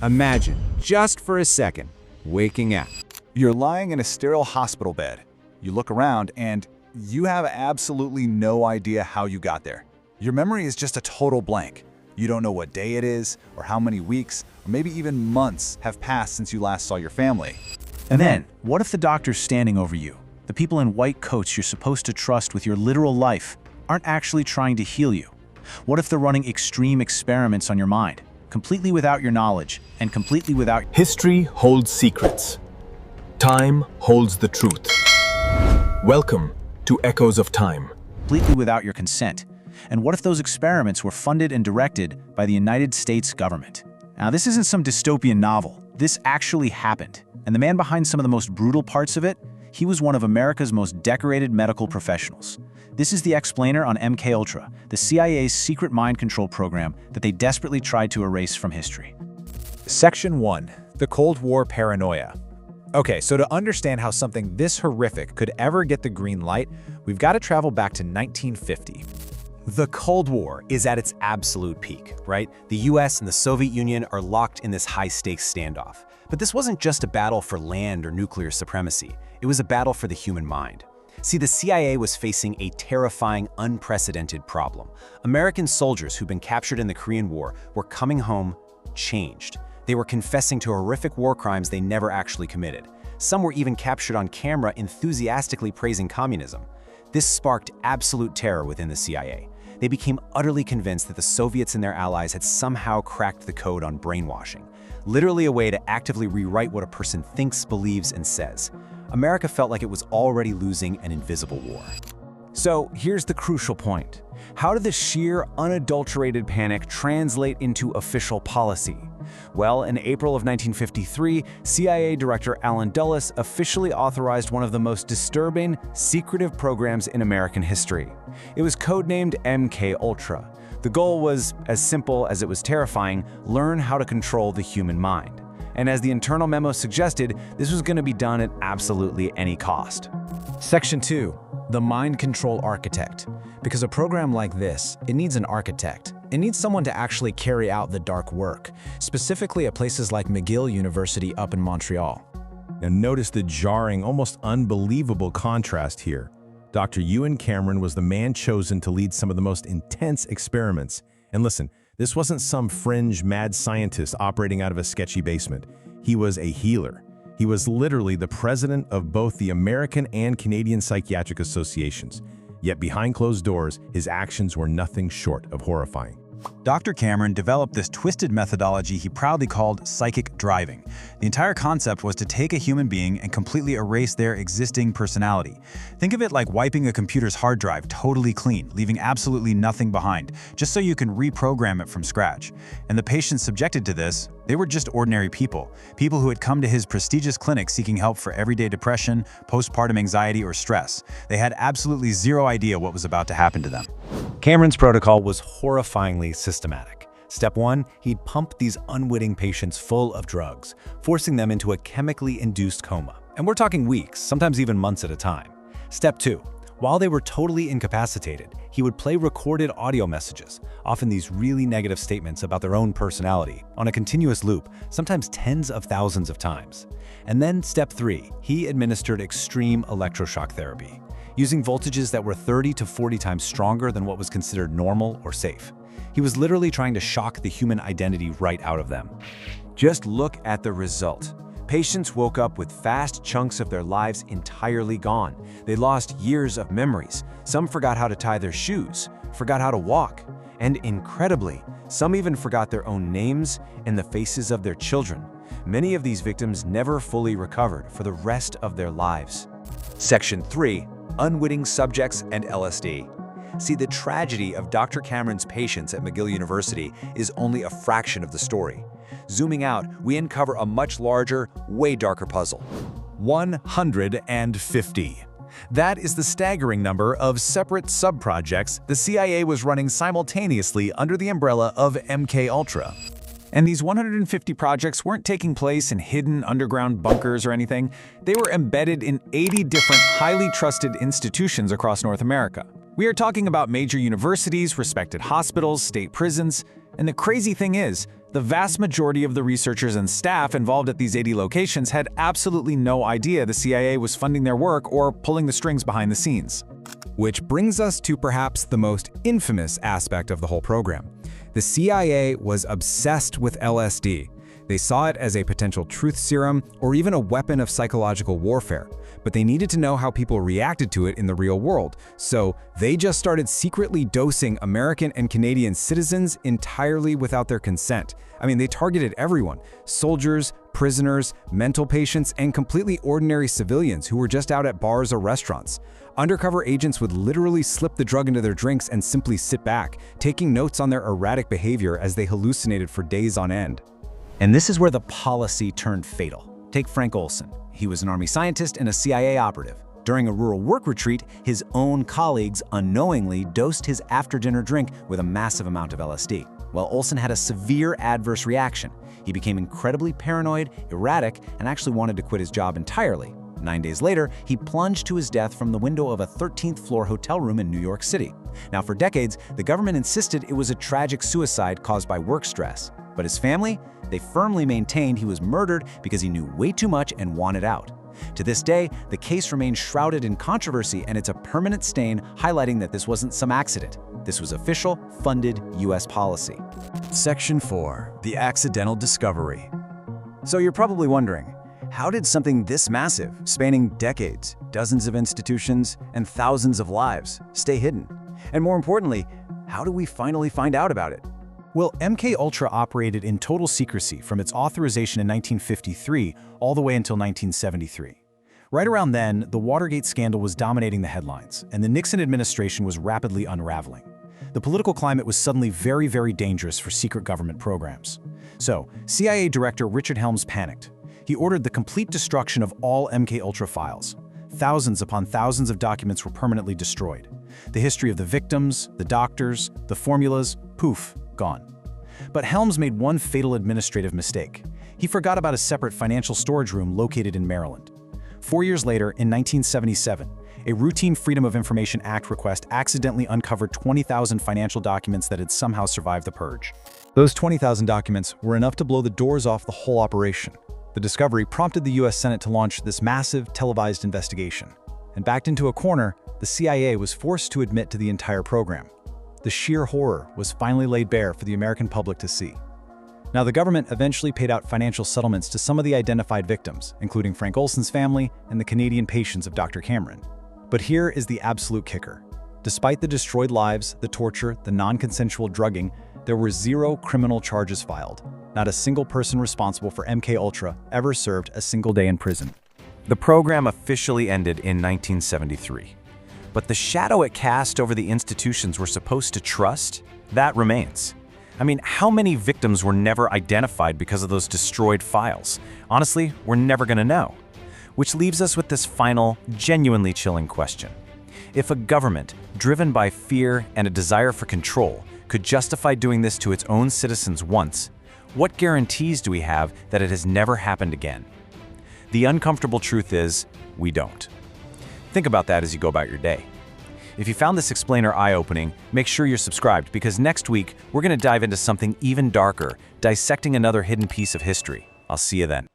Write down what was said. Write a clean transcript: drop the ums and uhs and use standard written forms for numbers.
Imagine, just for a second, waking up. You're lying in a sterile hospital bed. You look around and you have absolutely no idea how you got there. Your memory is just a total blank. You don't know what day it is, or how many weeks, or maybe even months have passed since you last saw your family. And then, what if the doctors standing over you, the people in white coats you're supposed to trust with your literal life, aren't actually trying to heal you? What if they're running extreme experiments on your mind, completely without your knowledge, and completely without... History holds secrets. Time holds the truth. Welcome to Echoes of Time. completely without your consent? And what if those experiments were funded and directed by the United States government? Now, this isn't some dystopian novel. This actually happened. And the man behind some of the most brutal parts of it, he was one of America's most decorated medical professionals. This is the explainer on MKUltra, the CIA's secret mind control program that they desperately tried to erase from history. Section 1. The Cold War Paranoia. Okay, so to understand how something this horrific could ever get the green light, we've got to travel back to 1950. The Cold War is at its absolute peak, right? The US and the Soviet Union are locked in this high-stakes standoff. But this wasn't just a battle for land or nuclear supremacy. It was a battle for the human mind. See, the CIA was facing a terrifying, unprecedented problem. American soldiers who'd been captured in the Korean War were coming home changed. They were confessing to horrific war crimes they never actually committed. Some were even captured on camera enthusiastically praising communism. This sparked absolute terror within the CIA. They became utterly convinced that the Soviets and their allies had somehow cracked the code on brainwashing, literally a way to actively rewrite what a person thinks, believes, and says. America felt like it was already losing an invisible war. So here's the crucial point. How did the sheer, unadulterated panic translate into official policy? Well, in April of 1953, CIA Director Allen Dulles officially authorized one of the most disturbing, secretive programs in American history. It was codenamed MKUltra. The goal was as simple as it was terrifying: learn how to control the human mind. And as the internal memo suggested, this was going to be done at absolutely any cost. Section 2. The Mind Control Architect. Because a program like this, it needs an architect. It needs someone to actually carry out the dark work, specifically at places like McGill University up in Montreal. Now notice the jarring, almost unbelievable contrast here. Dr. Ewen Cameron was the man chosen to lead some of the most intense experiments. And listen, this wasn't some fringe mad scientist operating out of a sketchy basement. He was a healer. He was literally the president of both the American and Canadian Psychiatric Associations. Yet behind closed doors, his actions were nothing short of horrifying. Dr. Cameron developed this twisted methodology he proudly called psychic driving. The entire concept was to take a human being and completely erase their existing personality. Think of it like wiping a computer's hard drive totally clean, leaving absolutely nothing behind, just so you can reprogram it from scratch. And the patients subjected to this, they were just ordinary people who had come to his prestigious clinic seeking help for everyday depression, postpartum anxiety, or stress. They had absolutely zero idea what was about to happen to them. Cameron's protocol was horrifyingly systematic. Step 1, he'd pump these unwitting patients full of drugs, forcing them into a chemically induced coma. And we're talking weeks, sometimes even months at a time. Step 2, while they were totally incapacitated, he would play recorded audio messages, often these really negative statements about their own personality, on a continuous loop, sometimes tens of thousands of times. And then Step 3, he administered extreme electroshock therapy, using voltages that were 30 to 40 times stronger than what was considered normal or safe. He was literally trying to shock the human identity right out of them. Just look at the result. Patients woke up with vast chunks of their lives entirely gone. They lost years of memories. Some forgot how to tie their shoes, forgot how to walk, and incredibly, some even forgot their own names and the faces of their children. Many of these victims never fully recovered for the rest of their lives. Section 3. Unwitting subjects and LSD. See, the tragedy of Dr. Cameron's patients at McGill University is only a fraction of the story. Zooming out, we uncover a much larger, way darker puzzle. 150. That is the staggering number of separate sub-projects the CIA was running simultaneously under the umbrella of MKUltra. And these 150 projects weren't taking place in hidden underground bunkers or anything. They were embedded in 80 different highly trusted institutions across North America. We are talking about major universities, respected hospitals, state prisons, and the crazy thing is, The vast majority of the researchers and staff involved at these 80 locations had absolutely no idea the CIA was funding their work or pulling the strings behind the scenes. Which brings us to perhaps the most infamous aspect of the whole program. The CIA was obsessed with LSD. They saw it as a potential truth serum or even a weapon of psychological warfare, but they needed to know how people reacted to it in the real world, so they just started secretly dosing American and Canadian citizens entirely without their consent. I mean, they targeted everyone: soldiers, prisoners, mental patients, and completely ordinary civilians who were just out at bars or restaurants. Undercover agents would literally slip the drug into their drinks and simply sit back, taking notes on their erratic behavior as they hallucinated for days on end. And this is where the policy turned fatal. Take Frank Olson. He was an Army scientist and a CIA operative. During a rural work retreat, his own colleagues unknowingly dosed his after-dinner drink with a massive amount of LSD. Well, Olson had a severe adverse reaction. He became incredibly paranoid, erratic, and actually wanted to quit his job entirely. 9 days later, he plunged to his death from the window of a 13th-floor hotel room in New York City. Now, for decades, the government insisted it was a tragic suicide caused by work stress. But his family? They firmly maintained he was murdered because he knew way too much and wanted out. To this day, the case remains shrouded in controversy, and it's a permanent stain highlighting that this wasn't some accident. This was official, funded U.S. policy. Section 4. The Accidental Discovery. So you're probably wondering, how did something this massive, spanning decades, dozens of institutions, and thousands of lives, stay hidden? And more importantly, how do we finally find out about it? Well, MKUltra operated in total secrecy from its authorization in 1953 all the way until 1973. Right around then, the Watergate scandal was dominating the headlines, and the Nixon administration was rapidly unraveling. The political climate was suddenly very, very dangerous for secret government programs. So, CIA Director Richard Helms panicked. He ordered the complete destruction of all MKUltra files. Thousands upon thousands of documents were permanently destroyed. The history of the victims, the doctors, the formulas, poof, gone. But Helms made one fatal administrative mistake. He forgot about a separate financial storage room located in Maryland. 4 years later, in 1977, a routine Freedom of Information Act request accidentally uncovered 20,000 financial documents that had somehow survived the purge. Those 20,000 documents were enough to blow the doors off the whole operation. The discovery prompted the US Senate to launch this massive televised investigation. And backed into a corner, the CIA was forced to admit to the entire program. The sheer horror was finally laid bare for the American public to see. Now, the government eventually paid out financial settlements to some of the identified victims, including Frank Olson's family and the Canadian patients of Dr. Cameron. But here is the absolute kicker. Despite the destroyed lives, the torture, the non-consensual drugging, there were 0 criminal charges filed. Not a single person responsible for MKUltra ever served a single day in prison. The program officially ended in 1973. But the shadow it cast over the institutions we're supposed to trust, that remains. I mean, how many victims were never identified because of those destroyed files? Honestly, we're never gonna know. Which leaves us with this final, genuinely chilling question. If a government, driven by fear and a desire for control, could justify doing this to its own citizens once, what guarantees do we have that it has never happened again? The uncomfortable truth is, we don't. Think about that as you go about your day. If you found this explainer eye-opening, make sure you're subscribed, because next week we're going to dive into something even darker, dissecting another hidden piece of history. I'll see you then.